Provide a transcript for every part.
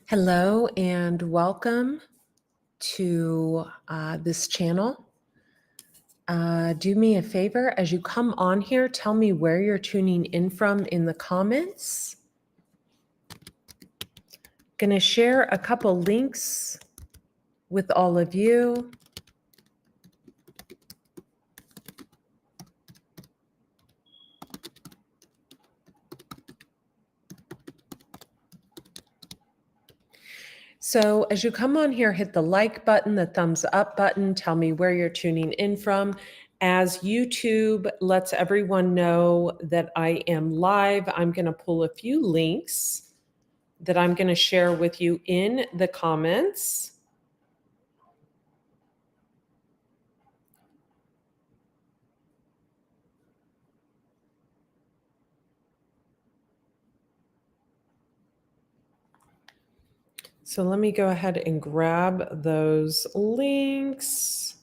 Hello and welcome to this channel. Do me a favor, as you come on here, tell me where you're tuning in from in the comments. Going to share a couple links with all of you. So as you come on here, hit the like button, the thumbs up button, tell me where you're tuning in from. As YouTube lets everyone know that I am live, I'm going to pull a few links that I'm going to share with you in the comments. So let me go ahead and grab those links.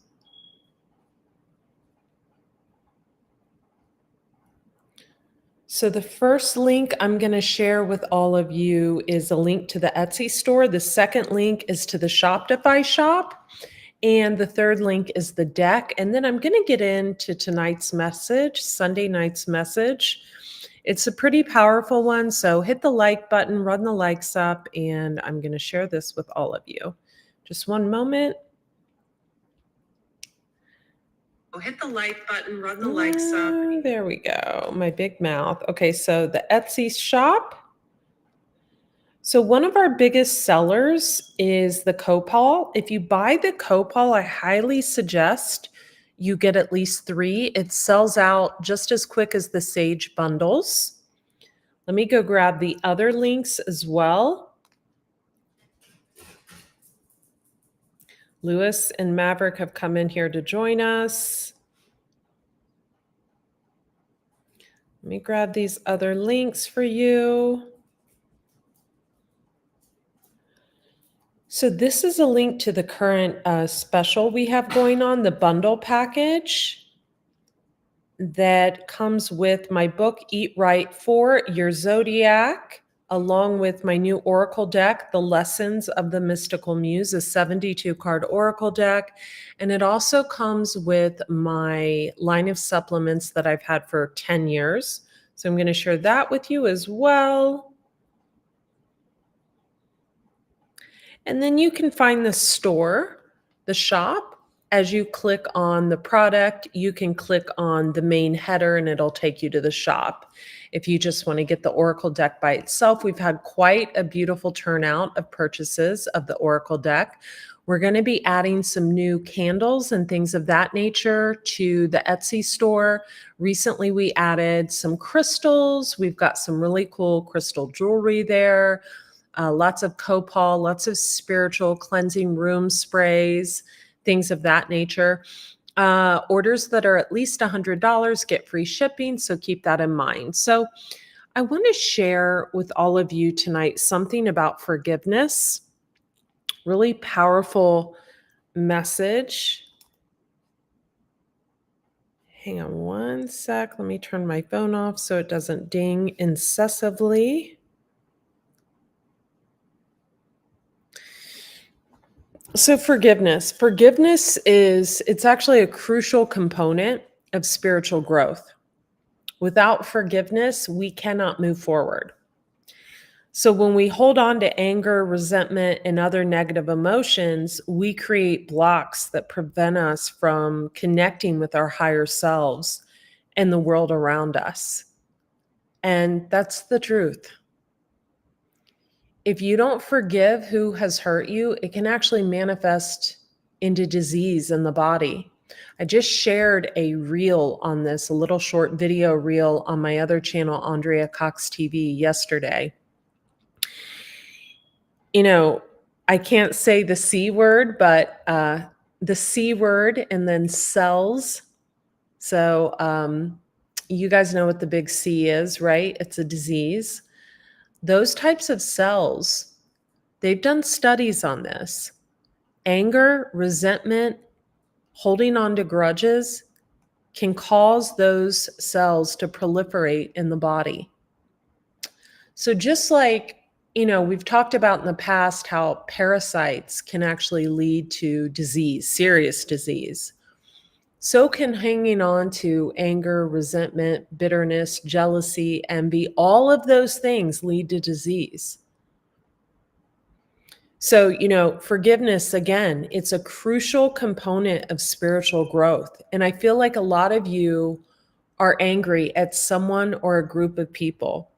So the first link I'm going to share with all of you is a link to the Etsy store. The second link is to the Shopify shop. And the third link is the deck. And then I'm going to get into tonight's message, Sunday night's message. It's a pretty powerful one. So hit the like button, run the likes up, and I'm going to share this with all of you. Just one moment. Hit the like button, run the likes up. There we go. My big mouth. Okay, so the Etsy shop. So one of our biggest sellers is the copal. If you buy the copal, I highly suggest you get at least 3. It sells out just as quick as the sage bundles. Let me go grab the other links as well. Lewis and Maverick have come in here to join us. Let me grab these other links for you. So this is a link to the current special we have going on, the bundle package that comes with my book, Eat Right for Your Zodiac, along with my new Oracle deck, The Lessons of the Mystical Muse, a 72-card Oracle deck. And it also comes with my line of supplements that I've had for 10 years. So I'm going to share that with you as well. And then you can find the store, the shop. As you click on the product, you can click on the main header and it'll take you to the shop. If you just want to get the Oracle deck by itself, we've had quite a beautiful turnout of purchases of the Oracle deck. We're going to be adding some new candles and things of that nature to the Etsy store. Recently, we added some crystals. We've got some really cool crystal jewelry there. Lots of copal, lots of spiritual cleansing room sprays, things of that nature. Orders that are at least $100 get free shipping, so keep that in mind. So I want to share with all of you tonight something about forgiveness. Really powerful message. Hang on one sec. Let me turn my phone off so it doesn't ding incessantly. So forgiveness it's actually a crucial component of spiritual growth. Without forgiveness, we cannot move forward. So when we hold on to anger, resentment, and other negative emotions, we create blocks that prevent us from connecting with our higher selves and the world around us. And that's the truth. If you don't forgive who has hurt you, it can actually manifest into disease in the body. I just shared a reel on this, a little short video reel on my other channel, Andrea Cox TV, yesterday. You know, I can't say the C word, but the C word and then cells. So you guys know what the big C is, right? It's a disease. Those types of cells, they've done studies on this. Anger, resentment, holding on to grudges can cause those cells to proliferate in the body. So just like We've talked about in the past how parasites can actually lead to disease, serious disease. So can hanging on to anger, resentment, bitterness, jealousy, envy. All of those things lead to disease. So, forgiveness, again, it's a crucial component of spiritual growth. And I feel like a lot of you are angry at someone or a group of people.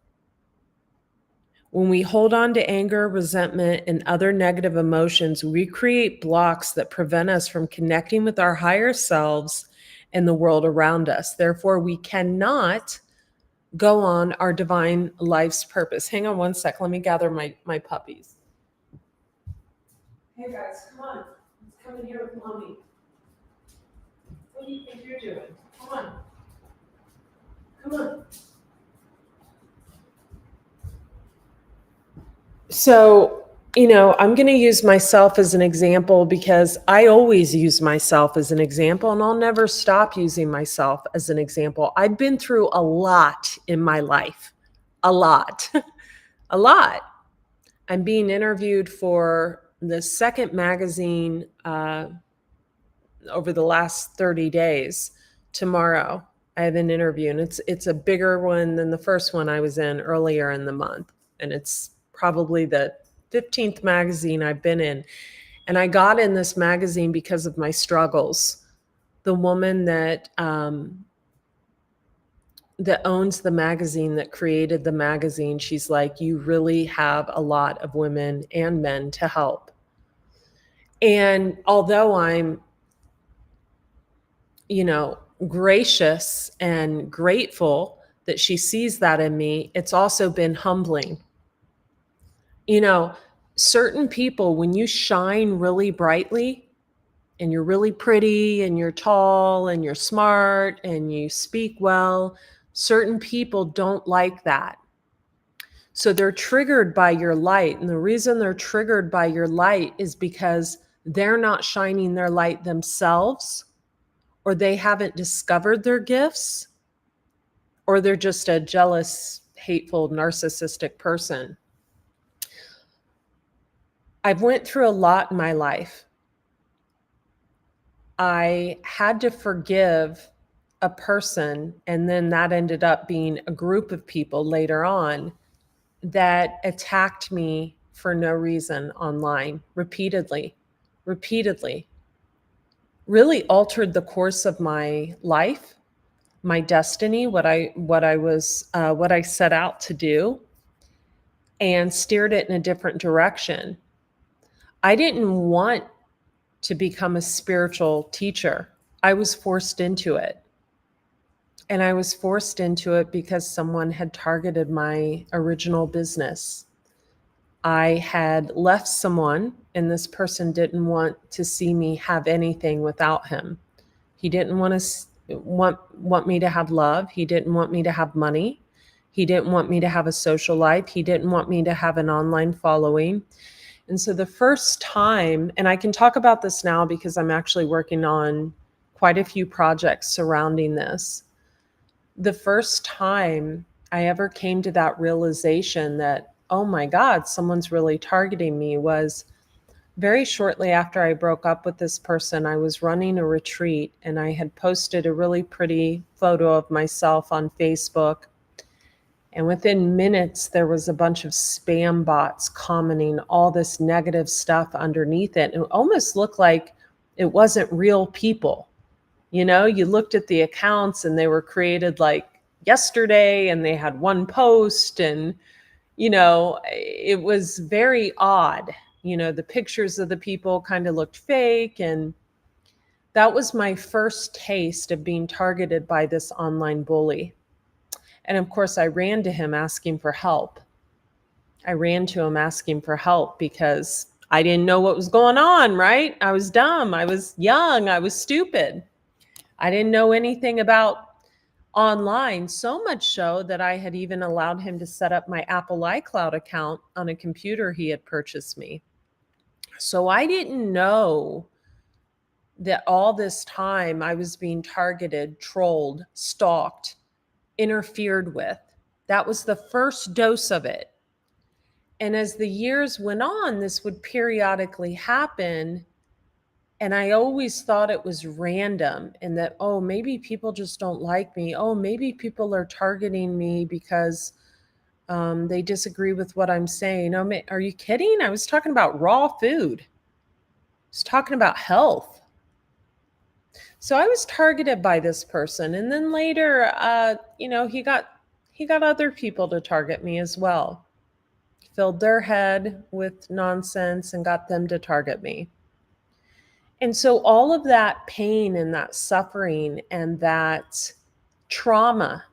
When we hold on to anger, resentment, and other negative emotions, we create blocks that prevent us from connecting with our higher selves and the world around us. Therefore, we cannot go on our divine life's purpose. Hang on one sec. Let me gather my puppies. Hey guys, come on. Let's come in here with mommy. What do you think you're doing? Come on. Come on. So, I'm going to use myself as an example because I always use myself as an example, and I'll never stop using myself as an example. I've been through a lot in my life. A lot. A lot. I'm being interviewed for the second magazine over the last 30 days. Tomorrow, I have an interview, and it's a bigger one than the first one I was in earlier in the month. And it's probably the 15th magazine I've been in. And I got in this magazine because of my struggles. The woman that owns the magazine, that created the magazine, she's like, you really have a lot of women and men to help. And although I'm, gracious and grateful that she sees that in me, it's also been humbling. Certain people, when you shine really brightly and you're really pretty and you're tall and you're smart and you speak well, certain people don't like that. So they're triggered by your light. And the reason they're triggered by your light is because they're not shining their light themselves, or they haven't discovered their gifts, or they're just a jealous, hateful, narcissistic person. I've went through a lot in my life. I had to forgive a person, and then that ended up being a group of people later on that attacked me for no reason online repeatedly, really altered the course of my life, my destiny, what I set out to do, and steered it in a different direction. I didn't want to become a spiritual teacher. I was forced into it. And I was forced into it because someone had targeted my original business. I had left someone, and this person didn't want to see me have anything without him. He didn't want me to have love. He didn't want me to have money. He didn't want me to have a social life. He didn't want me to have an online following. And so the first time, and I can talk about this now because I'm actually working on quite a few projects surrounding this. The first time I ever came to that realization that, oh my God, someone's really targeting me, was very shortly after I broke up with this person. I was running a retreat, and I had posted a really pretty photo of myself on Facebook. And within minutes, there was a bunch of spam bots commenting all this negative stuff underneath it. It almost looked like it wasn't real people. You looked at the accounts and they were created like yesterday, and they had one post, and, it was very odd. The pictures of the people kind of looked fake. And that was my first taste of being targeted by this online bully. And of course, I ran to him asking for help. Because I didn't know what was going on, right? I was dumb. I was young. I was stupid. I didn't know anything about online, so much so that I had even allowed him to set up my Apple iCloud account on a computer he had purchased me. So I didn't know that all this time I was being targeted, trolled, stalked, interfered with. That was the first dose of it. And as the years went on, this would periodically happen. And I always thought it was random and that, oh, maybe people just don't like me. Oh, maybe people are targeting me because they disagree with what I'm saying. Oh, are you kidding? I was talking about raw food. I was talking about health. So I was targeted by this person. And then later, he got other people to target me as well. Filled their head with nonsense and got them to target me. And so all of that pain and that suffering and that trauma,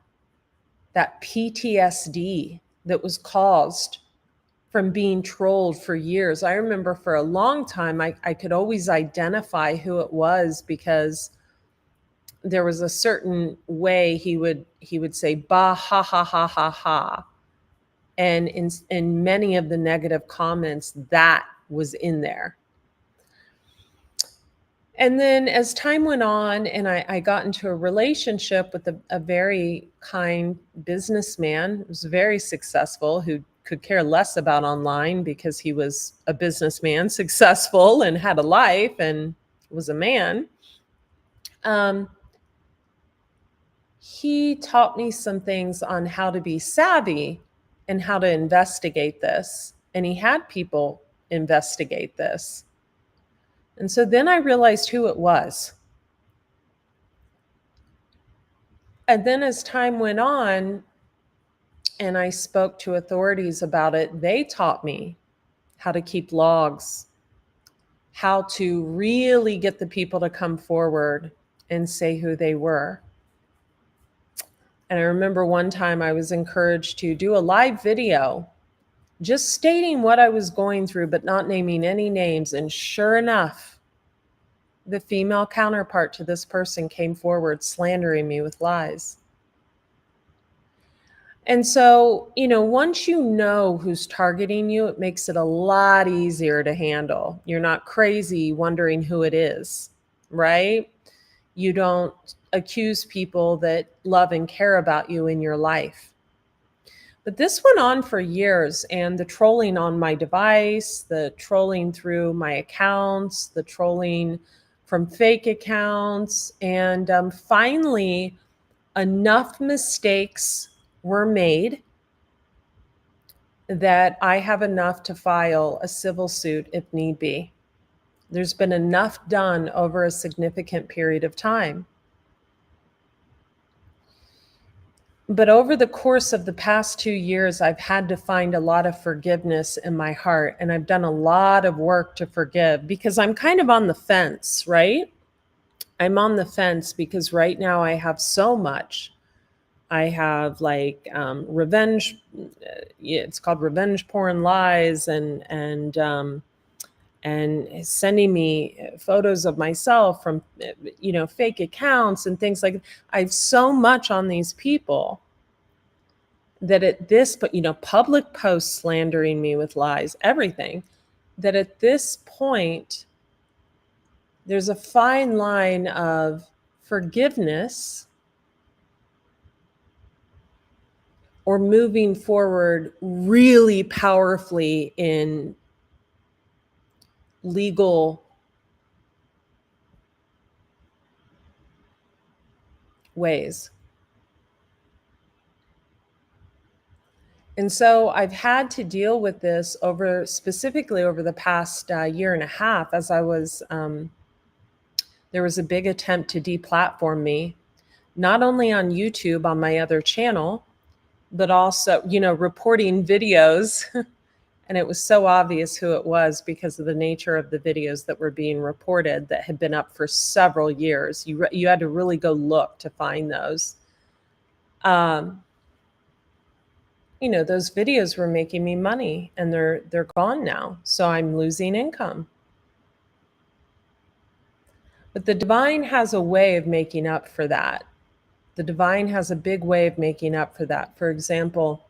that PTSD that was caused from being trolled for years. I remember for a long time, I could always identify who it was because there was a certain way he would say, bah, ha, ha, ha, ha, ha. And in many of the negative comments, that was in there. And then as time went on and I got into a relationship with a very kind businessman, who was very successful, who could care less about online because he was a businessman, successful and had a life and was a man. He taught me some things on how to be savvy and how to investigate this. And he had people investigate this. And so then I realized who it was. And then as time went on and I spoke to authorities about it, they taught me how to keep logs, how to really get the people to come forward and say who they were. And I remember one time I was encouraged to do a live video just stating what I was going through, but not naming any names. And sure enough, the female counterpart to this person came forward slandering me with lies. And so, once you know who's targeting you, it makes it a lot easier to handle. You're not crazy wondering who it is, right? You don't accuse people that love and care about you in your life. But this went on for years, and the trolling on my device, the trolling through my accounts, the trolling from fake accounts, and finally, enough mistakes were made that I have enough to file a civil suit if need be. There's been enough done over a significant period of time. But over the course of the past 2 years, I've had to find a lot of forgiveness in my heart. And I've done a lot of work to forgive because I'm kind of on the fence, right? I'm on the fence because right now I have so much. I have revenge. It's called revenge porn lies and sending me photos of myself from fake accounts and things like that. I have so much on these people that at this, but public posts slandering me with lies, everything, that at this point there's a fine line of forgiveness or moving forward really powerfully in legal ways. And so I've had to deal with this specifically over the past year and a half as I was, there was a big attempt to deplatform me, not only on YouTube on my other channel, but also, reporting videos. And it was so obvious who it was because of the nature of the videos that were being reported that had been up for several years. You had to really go look to find those. Those videos were making me money and they're gone now. So I'm losing income. But the divine has a way of making up for that. The divine has a big way of making up for that. For example,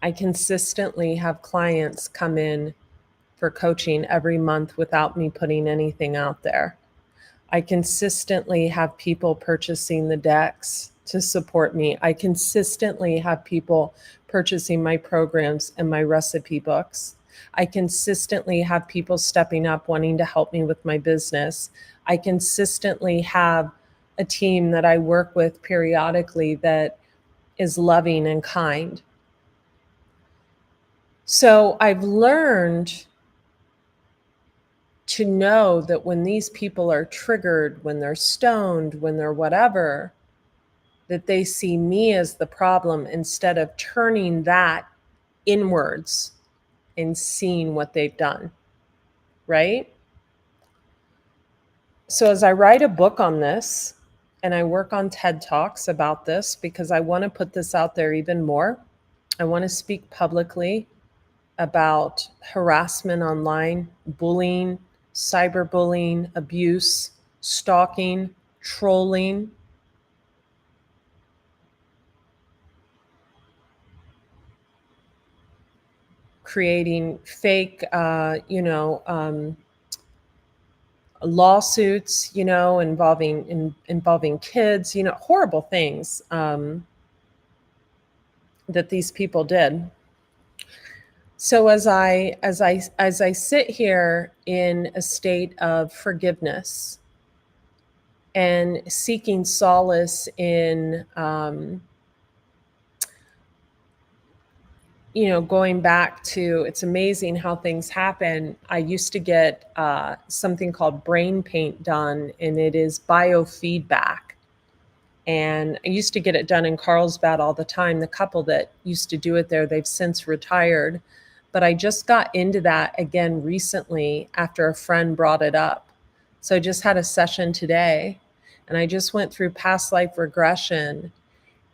I consistently have clients come in for coaching every month without me putting anything out there. I consistently have people purchasing the decks to support me. I consistently have people purchasing my programs and my recipe books. I consistently have people stepping up wanting to help me with my business. I consistently have a team that I work with periodically that is loving and kind. So I've learned to know that when these people are triggered, when they're stoned, when they're whatever, that they see me as the problem instead of turning that inwards and seeing what they've done, right? So as I write a book on this and I work on TED Talks about this because I want to put this out there even more, I want to speak publicly about harassment online, bullying, cyberbullying, abuse, stalking, trolling, creating fake, lawsuits, involving kids, horrible things that these people did. So as I sit here in a state of forgiveness and seeking solace in going back to, it's amazing how things happen. I used to get something called brain paint done, and it is biofeedback. And I used to get it done in Carlsbad all the time. The couple that used to do it there, they've since retired. But I just got into that again recently after a friend brought it up. So I just had a session today, and I just went through past life regression.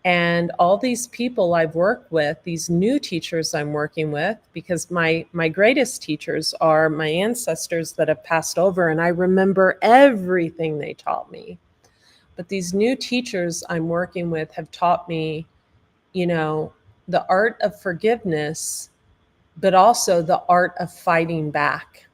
And all these people I've worked with, these new teachers I'm working with, because my greatest teachers are my ancestors that have passed over, and I remember everything they taught me. But these new teachers I'm working with have taught me, the art of forgiveness, but also the art of fighting back.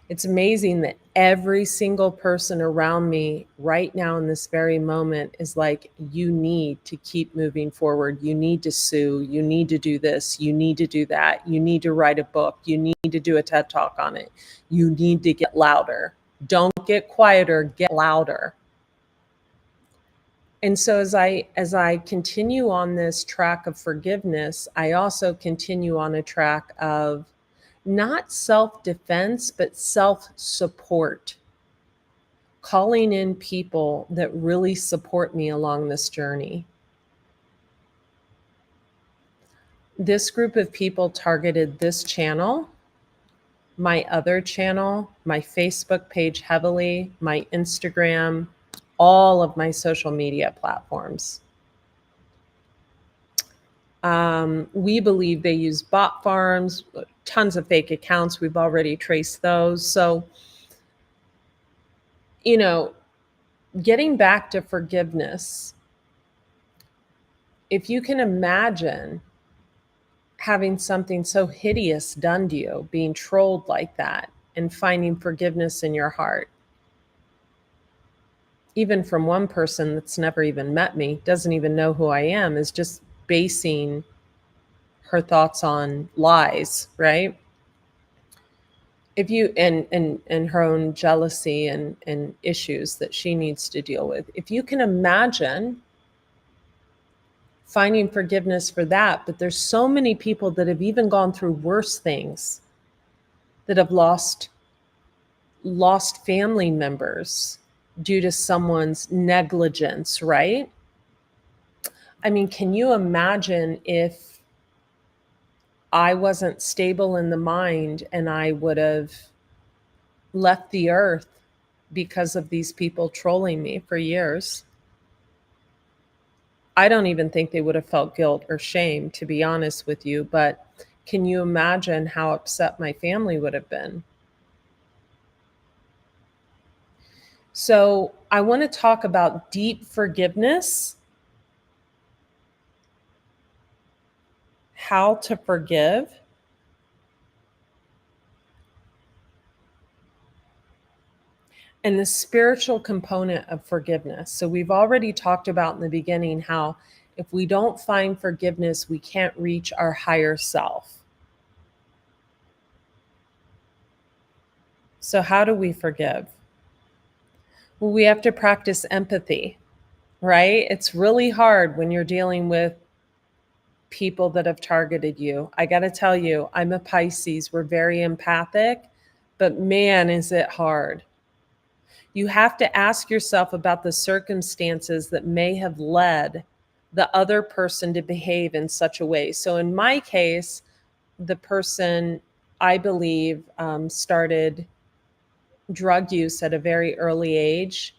It's amazing that every single person around me right now in this very moment is like, you need to keep moving forward. You need to sue. You need to do this. You need to do that. You need to write a book. You need to do a TED Talk on it. You need to get louder. Don't get quieter, get louder. And so as I continue on this track of forgiveness, I also continue on a track of not self-defense, but self-support, calling in people that really support me along this journey. This group of people targeted this channel, my other channel, my Facebook page heavily, my Instagram, all of my social media platforms. We believe they use bot farms, tons of fake accounts. We've already traced those. So, getting back to forgiveness, if you can imagine having something so hideous done to you, being trolled like that, and finding forgiveness in your heart, even from one person that's never even met me, doesn't even know who I am, is just basing her thoughts on lies, right? If you and her own jealousy and issues that she needs to deal with, if you can imagine finding forgiveness for that. But there's so many people that have even gone through worse things, that have lost family members due to someone's negligence, right? I mean, can you imagine if I wasn't stable in the mind and I would have left the earth because of these people trolling me for years? I don't even think they would have felt guilt or shame, to be honest with you. But can you imagine how upset my family would have been? So I want to talk about deep forgiveness, how to forgive, and the spiritual component of forgiveness. So we've already talked about in the beginning how if we don't find forgiveness, we can't reach our higher self. So how do we forgive? Well, we have to practice empathy, right? It's really hard when you're dealing with people that have targeted you. I got to tell you, I'm a Pisces. We're very empathic, but man, is it hard. You have to ask yourself about the circumstances that may have led the other person to behave in such a way. So in my case, the person, I believe, started drug use at a very early age.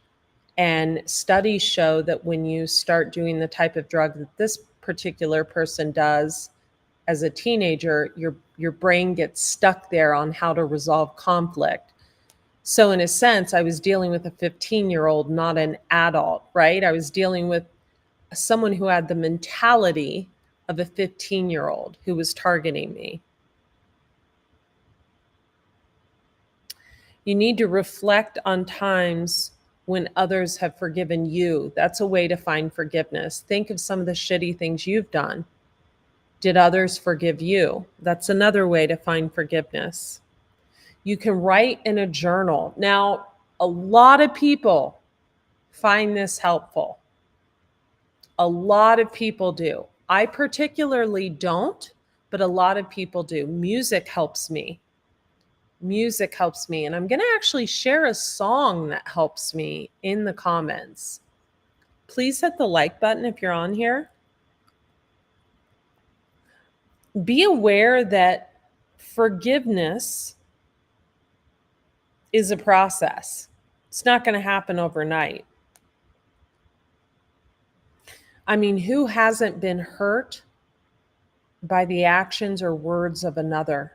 And studies show that when you start doing the type of drug that this particular person does as a teenager, your brain gets stuck there on how to resolve conflict. So in a sense, I was dealing with a 15-year-old, not an adult, right? I was dealing with someone who had the mentality of a 15-year-old who was targeting me. You need to reflect on times when others have forgiven you. That's a way to find forgiveness. Think of some of the shitty things you've done. Did others forgive you? That's another way to find forgiveness. You can write in a journal. Now, a lot of people find this helpful. A lot of people do. I particularly don't, but a lot of people do. Music helps me. Music helps me. And I'm going to actually share a song that helps me in the comments. Please hit the like button if you're on here. Be aware that forgiveness is a process. It's not going to happen overnight. I mean, who hasn't been hurt by the actions or words of another?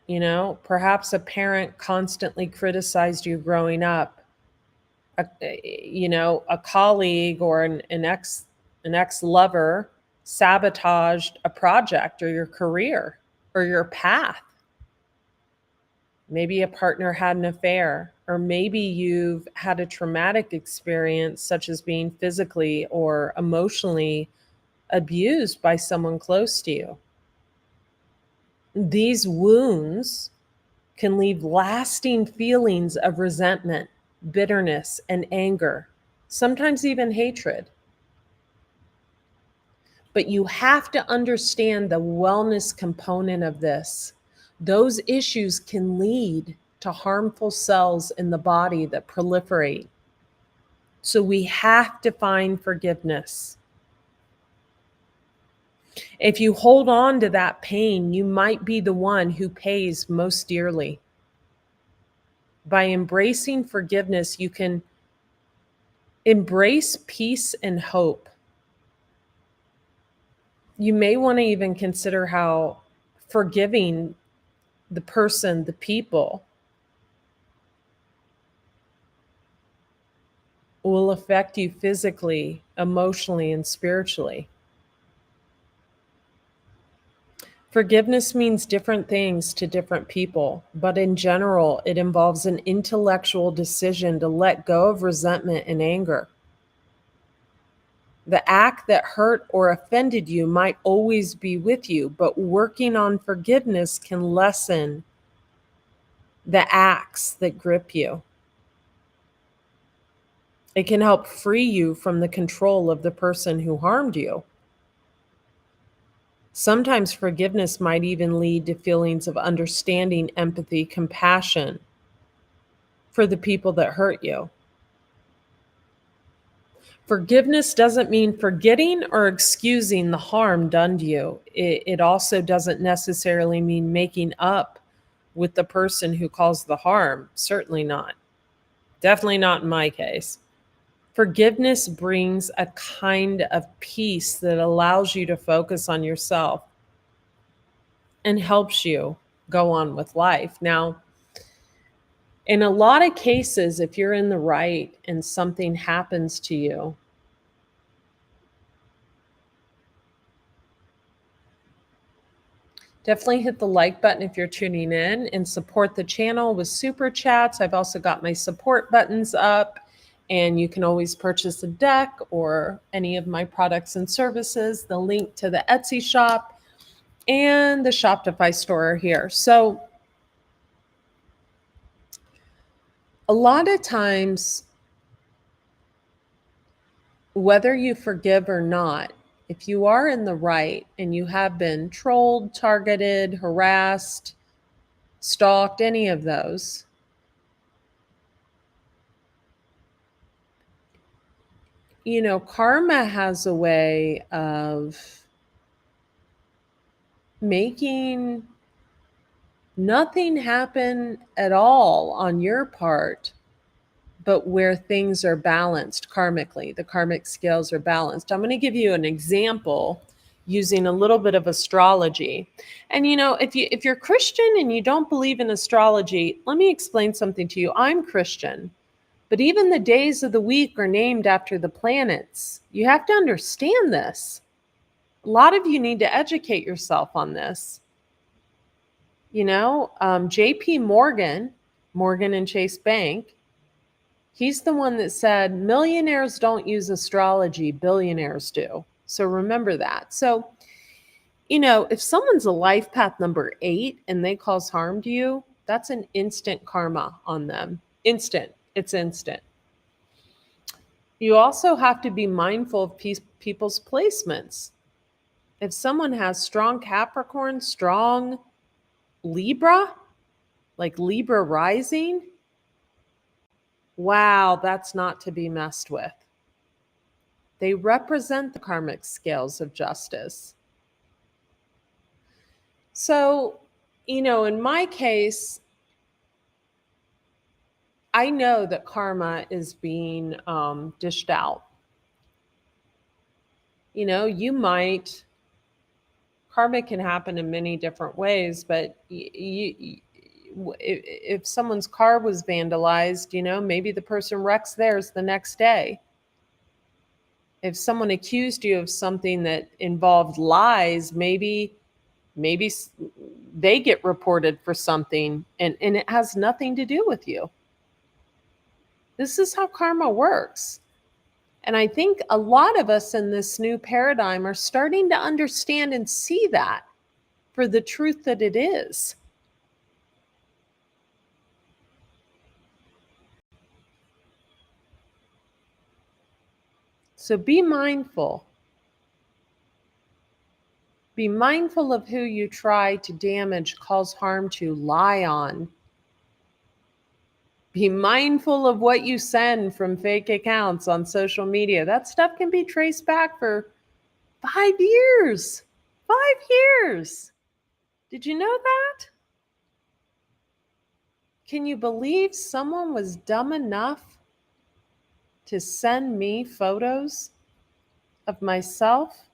You know, perhaps a parent constantly criticized you growing up. A colleague or an ex-lover sabotaged a project or your career or your path. Maybe a partner had an affair, or maybe you've had a traumatic experience, such as being physically or emotionally abused by someone close to you. These wounds can leave lasting feelings of resentment, bitterness, and anger, sometimes even hatred. But you have to understand the wellness component of this. Those issues can lead to harmful cells in the body that proliferate. So we have to find forgiveness. If you hold on to that pain, you might be the one who pays most dearly. By embracing forgiveness, you can embrace peace and hope. You may want to even consider how forgiving the person, the people, will affect you physically, emotionally, and spiritually. Forgiveness means different things to different people, but in general, it involves an intellectual decision to let go of resentment and anger. The act that hurt or offended you might always be with you, but working on forgiveness can lessen the acts that grip you. It can help free you from the control of the person who harmed you. Sometimes forgiveness might even lead to feelings of understanding, empathy, compassion for the people that hurt you. Forgiveness doesn't mean forgetting or excusing the harm done to you. It also doesn't necessarily mean making up with the person who caused the harm. Certainly not. Definitely not in my case. Forgiveness brings a kind of peace that allows you to focus on yourself and helps you go on with life. Now, in a lot of cases, if you're in the right and something happens to you, Definitely hit the like button if you're tuning in and support the channel with super chats. I've also got my support buttons up, and you can always purchase a deck or any of my products and services. The link to the Etsy shop and the Shopify store are here. So a lot of times, whether you forgive or not, if you are in the right and you have been trolled, targeted, harassed, stalked, any of those, karma has a way of making nothing happen at all on your part, but where things are balanced karmically, the karmic scales are balanced. I'm going to give you an example using a little bit of astrology. And if you're Christian and you don't believe in astrology, let me explain something to you. I'm Christian, but even the days of the week are named after the planets. You have to understand this. A lot of you need to educate yourself on this. JP Morgan and Chase Bank, he's the one that said millionaires don't use astrology, billionaires do. So remember that. So, if someone's a life path number 8 and they cause harm to you, that's an instant karma on them. Instant. It's instant. You also have to be mindful of people's placements. If someone has strong Capricorn, strong Libra, like Libra rising, wow, that's not to be messed with. They represent the karmic scales of justice. So, in my case, I know that karma is being dished out. Karma can happen in many different ways, but if someone's car was vandalized, maybe the person wrecks theirs the next day. If someone accused you of something that involved lies, maybe they get reported for something and it has nothing to do with you. This is how karma works. And I think a lot of us in this new paradigm are starting to understand and see that for the truth that it is. So be mindful. Be mindful of who you try to damage, cause harm to, lie on. Be mindful of what you send from fake accounts on social media. That stuff can be traced back for 5 years. 5 years. Did you know that? Can you believe someone was dumb enough to send me photos of myself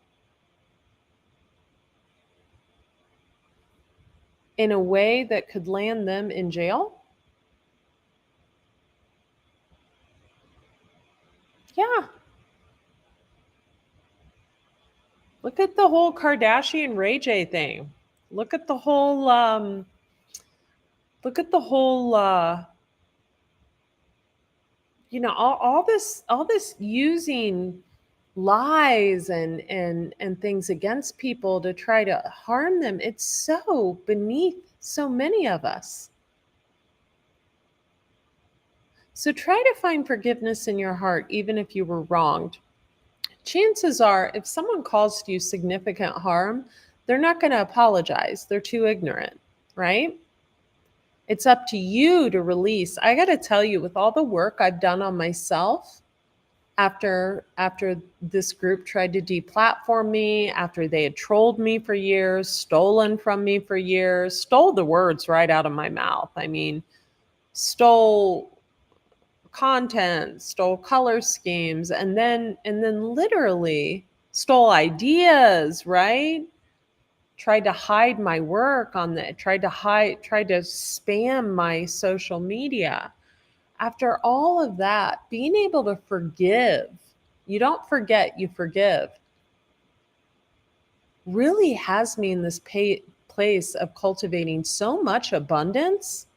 in a way that could land them in jail? Yeah. Look at the whole Kardashian Ray J thing. Look at the whole all this using lies and things against people to try to harm them. It's so beneath so many of us. So try to find forgiveness in your heart, even if you were wronged. Chances are, if someone caused you significant harm, they're not going to apologize. They're too ignorant, right? It's up to you to release. I got to tell you, with all the work I've done on myself, after this group tried to deplatform me, after they had trolled me for years, stolen from me for years, stole the words right out of my mouth. I mean, stole content, stole color schemes, and then literally stole ideas, right? Tried to hide my work tried to spam my social media. After all of that, being able to forgive, you don't forget, you forgive, really has me in this place of cultivating so much abundance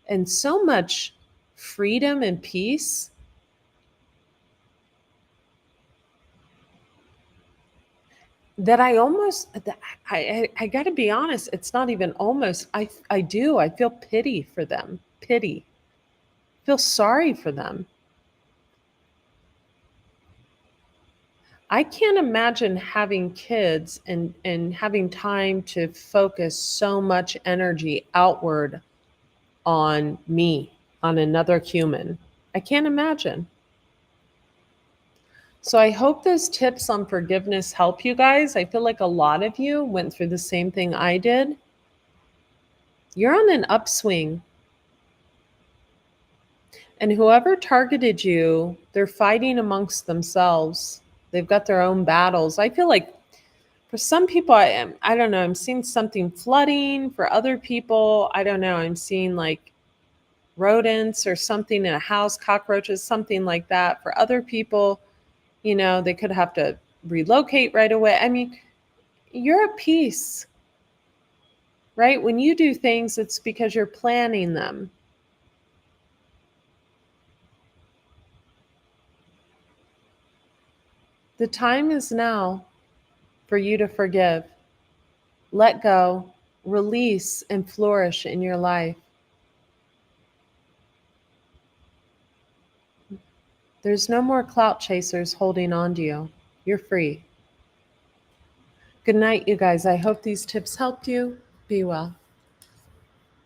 and so much freedom and peace that I got to be honest, it's not even almost, I do, I feel pity for them, feel sorry for them. I can't imagine having kids and having time to focus so much energy outward on me, on another human. I can't imagine. So I hope those tips on forgiveness help you guys. I feel like a lot of you went through the same thing I did. You're on an upswing. And whoever targeted you, they're fighting amongst themselves. They've got their own battles. I feel like for some people, I don't know, I'm seeing something flooding. For other people, I don't know, I'm seeing like rodents or something in a house, cockroaches, something like that. For other people, they could have to relocate right away. I mean, you're at peace, right? When you do things, it's because you're planning them. The time is now for you to forgive, let go, release, and flourish in your life. There's no more clout chasers holding on to you. You're free. Good night, you guys. I hope these tips helped you. Be well.